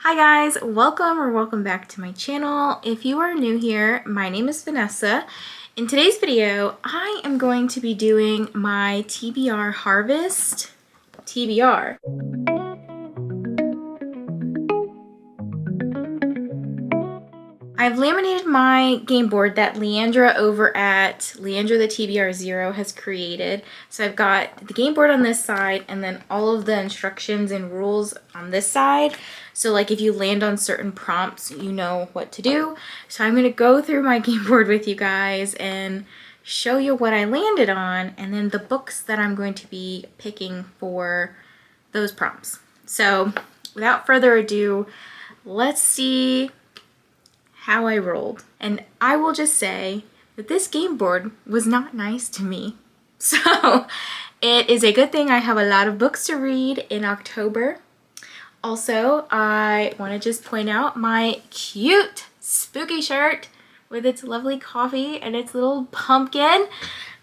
Hi guys, welcome back to my channel. If you are new here, my name is Vanessa. In today's video, I am going to be doing my TBR harvest TBR. I've laminated my game board that Leandra over at Leandra the TBR Zero has created. So I've got the game board on this side and then all of the instructions and rules on this side. So like if you land on certain prompts, you know what to do. So I'm going to go through my game board with you guys and show you what I landed on and then the books that I'm going to be picking for those prompts. So without further ado, let's see how I rolled. And I will just say that this game board was not nice to me. So it is a good thing I have a lot of books to read in October. Also, I want to just point out my cute spooky shirt with its lovely coffee and its little pumpkin.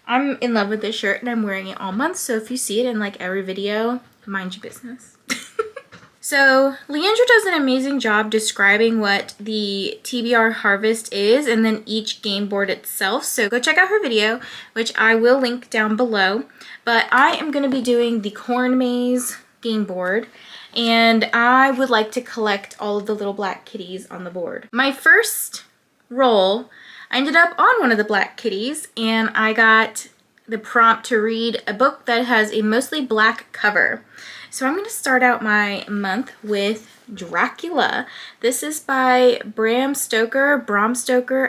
I'm in love with this shirt and I'm wearing it all month. So if you see it in like every video, mind your business. So Leandra does an amazing job describing what the TBR harvest is and then each game board itself. So go check out her video, which I will link down below. But I am going to be doing the corn maze game board and I would like to collect all of the little black kitties on the board. My first roll, I ended up on one of the black kitties and I got the prompt to read a book that has a mostly black cover. So I'm going to start out my month with Dracula. This is by Bram Stoker.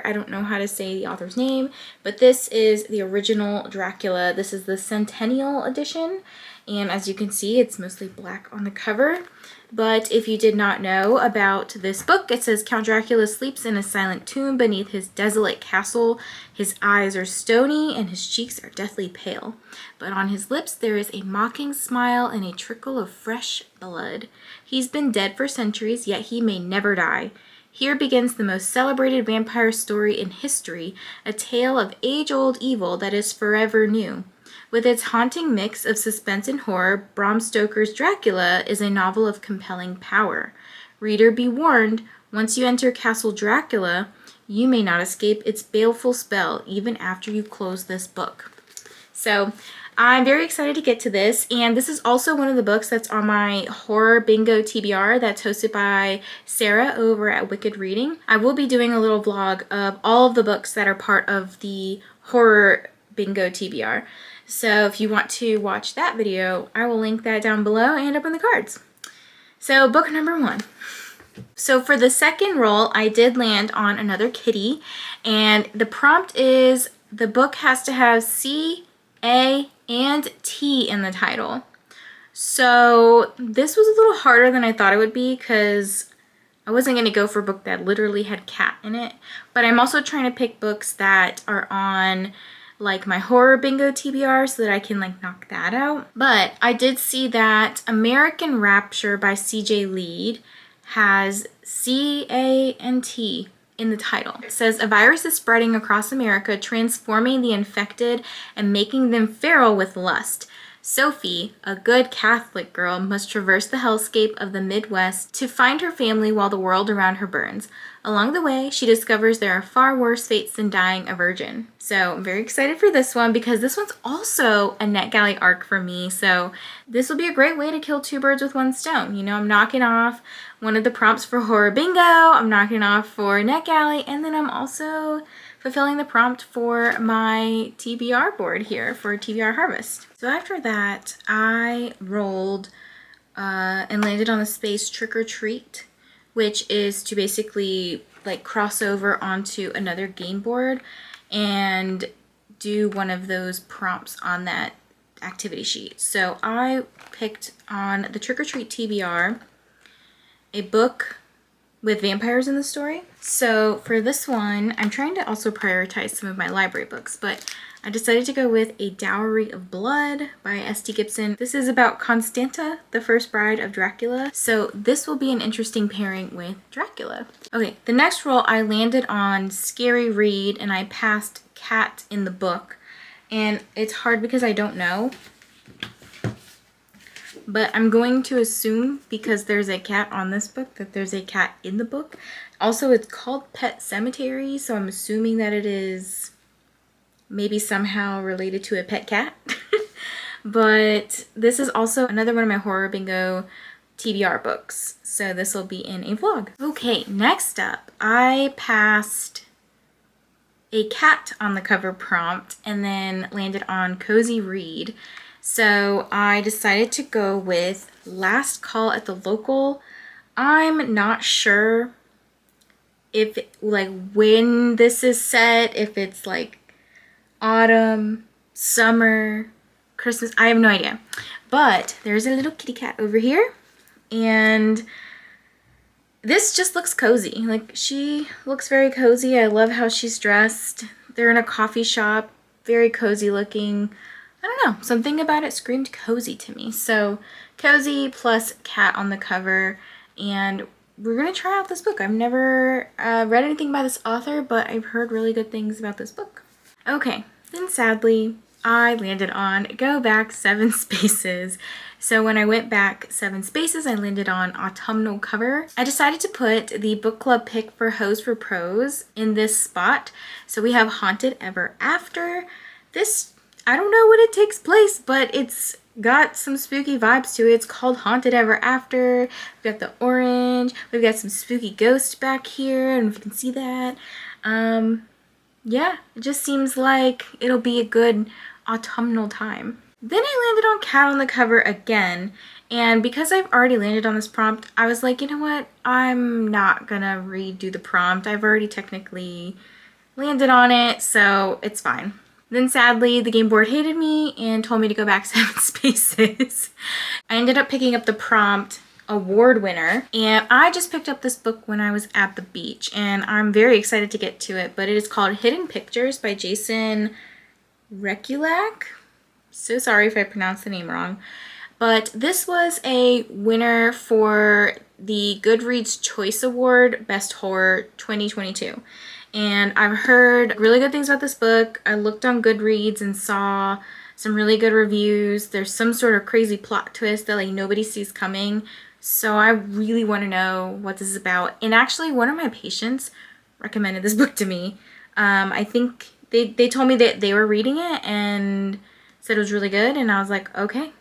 I don't know how to say the author's name, but this is the original Dracula. This is the Centennial edition. And as you can see, it's mostly black on the cover. But if you did not know about this book, it says Count Dracula sleeps in a silent tomb beneath his desolate castle. His eyes are stony and his cheeks are deathly pale. But on his lips there is a mocking smile and a trickle of fresh blood. He's been dead for centuries, yet he may never die. Here begins the most celebrated vampire story in history, a tale of age-old evil that is forever new. With its haunting mix of suspense and horror, Bram Stoker's Dracula is a novel of compelling power. Reader, be warned, once you enter Castle Dracula, you may not escape its baleful spell even after you close this book. So I'm very excited to get to this, and this is also one of the books that's on my Horror Bingo TBR that's hosted by Sarah over at Wicked Reading. I will be doing a little vlog of all of the books that are part of the Horror Bingo TBR. So if you want to watch that video, I will link that down below and up in the cards. So book number 1. So for the second roll, I did land on another kitty, and the prompt is the book has to have C, A, and T in the title. So this was a little harder than I thought it would be because I wasn't going to go for a book that literally had cat in it, but I'm also trying to pick books that are on like my Horror Bingo TBR so that I can like knock that out. But I did see that American Rapture by CJ Lead has C, A, and T in the title. It says a virus is spreading across America, transforming the infected and making them feral with lust. Sophie, a good Catholic girl, must traverse the hellscape of the Midwest to find her family while the world around her burns. Along the way, she discovers there are far worse fates than dying a virgin. So I'm very excited for this one because this one's also a NetGalley arc for me. So this will be a great way to kill 2 birds with 1 stone. You know, I'm knocking off one of the prompts for Horror Bingo, I'm knocking off for NetGalley, and then I'm also fulfilling the prompt for my TBR board here for TBR Harvest. So after that, I rolled and landed on the space Trick or Treat, which is to basically like cross over onto another game board and do one of those prompts on that activity sheet. So I picked on the Trick or Treat TBR, a book with vampires in the story. So for this one, I'm trying to also prioritize some of my library books, but I decided to go with A Dowry of Blood by S.T. Gibson. This is about Constanta, the first bride of Dracula. So this will be an interesting pairing with Dracula. Okay, the next roll I landed on Scary Read and I passed Cat in the book. And it's hard because I don't know. but I'm going to assume because there's a cat on this book that there's a cat in the book. Also, it's called Pet Cemetery, so I'm assuming that it is maybe somehow related to a pet cat. But this is also another one of my Horror Bingo TBR books, so this will be in a vlog. Okay, next up, I passed a cat on the cover prompt and then landed on Cozy Read. So I decided to go with Last Call at the Local. I'm not sure if like when this is set, if it's like autumn, summer, Christmas, I have no idea. But there's a little kitty cat over here, and this just looks cozy. Like, she looks very cozy. I love how she's dressed. They're in a coffee shop, very cozy looking. I don't know, something about it screamed cozy to me. So cozy plus cat on the cover, and we're gonna try out this book. I've never read anything by this author, but I've heard really good things about this book. Okay, then sadly, I landed on Go Back 7 Spaces. So when I went back 7 spaces, I landed on Autumnal Cover. I decided to put the book club pick for Hoes for Pros in this spot. So we have Haunted Ever After. This, I don't know when it takes place, but it's got some spooky vibes to it. It's called Haunted Ever After. We've got the orange. We've got some spooky ghosts back here, and if you can see that. Yeah, it just seems like it'll be a good autumnal time. Then I landed on Cat on the Cover again, and because I've already landed on this prompt, I was like, you know what, I'm not gonna redo the prompt. I've already technically landed on it, so it's fine. Then sadly, the game board hated me and told me to go back 7 spaces. I ended up picking up the prompt award winner, and I just picked up this book when I was at the beach, and I'm very excited to get to it, but it is called Hidden Pictures by Jason Rekulak. So sorry if I pronounced the name wrong, but this was a winner for the Goodreads Choice Award Best Horror 2022, and I've heard really good things about this book. I looked on Goodreads and saw some really good reviews. There's some sort of crazy plot twist that like nobody sees coming, so I really want to know what this is about. And actually, one of my patients recommended this book to me. I think they told me that they were reading it and said it was really good, and I was like, okay,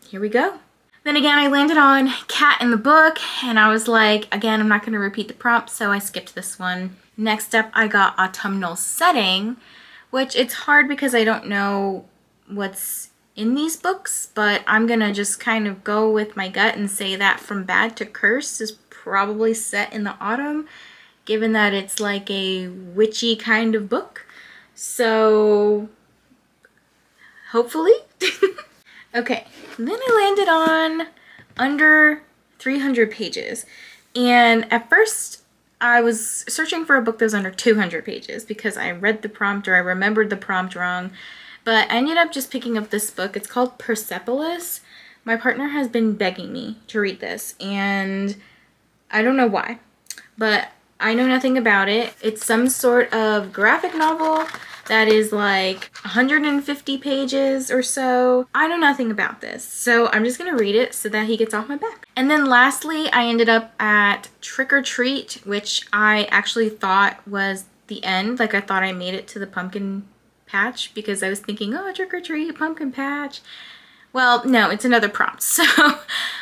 here we go. Then again, I landed on Cat in the Book, and I was like, again, I'm not going to repeat the prompt, so I skipped this one. Next up, I got Autumnal Setting, which it's hard because I don't know what's in these books, but I'm going to just kind of go with my gut and say that From Bad to Curse is probably set in the autumn, given that it's like a witchy kind of book. So hopefully. Okay, then I landed on Under 300 Pages, and at first I was searching for a book that was under 200 pages because I read the prompt or I remembered the prompt wrong, but I ended up just picking up this book. It's called Persepolis. My partner has been begging me to read this, and I don't know why, but I know nothing about it. It's some sort of graphic novel that is like 150 pages or so. I know nothing about this, so I'm just gonna read it so that he gets off my back. And then lastly, I ended up at Trick or Treat, which I actually thought was the end. Like, I thought I made it to the pumpkin patch because I was thinking, oh, Trick or Treat, pumpkin patch. Well, no, it's another prompt. So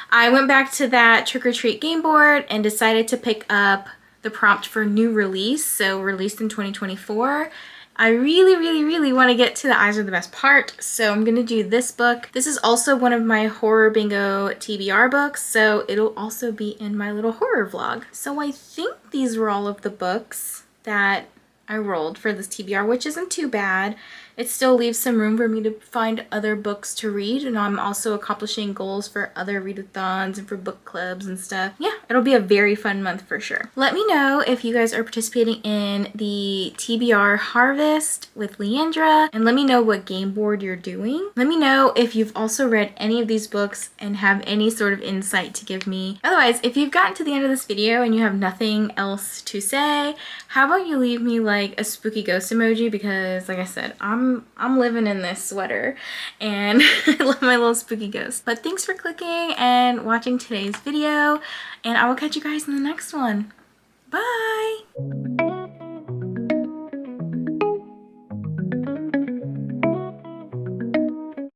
I went back to that Trick or Treat game board and decided to pick up the prompt for new release, so released in 2024. I really want to get to The Eyes Are the Best Part, so I'm going to do this book. This is also one of my Horror Bingo TBR books, so it'll also be in my little horror vlog. So I think these were all of the books that I rolled for this TBR, which isn't too bad. It still leaves some room for me to find other books to read, and I'm also accomplishing goals for other readathons and for book clubs and stuff. Yeah, it'll be a very fun month for sure. Let me know if you guys are participating in the TBR Harvest with Leandra, and let me know what game board you're doing. Let me know if you've also read any of these books and have any sort of insight to give me. Otherwise, if you've gotten to the end of this video and you have nothing else to say, how about you leave me like a spooky ghost emoji, because like I said, I'm I'm living in this sweater, and I love my little spooky ghost. But thanks for clicking and watching today's video, and I will catch you guys in the next one. Bye.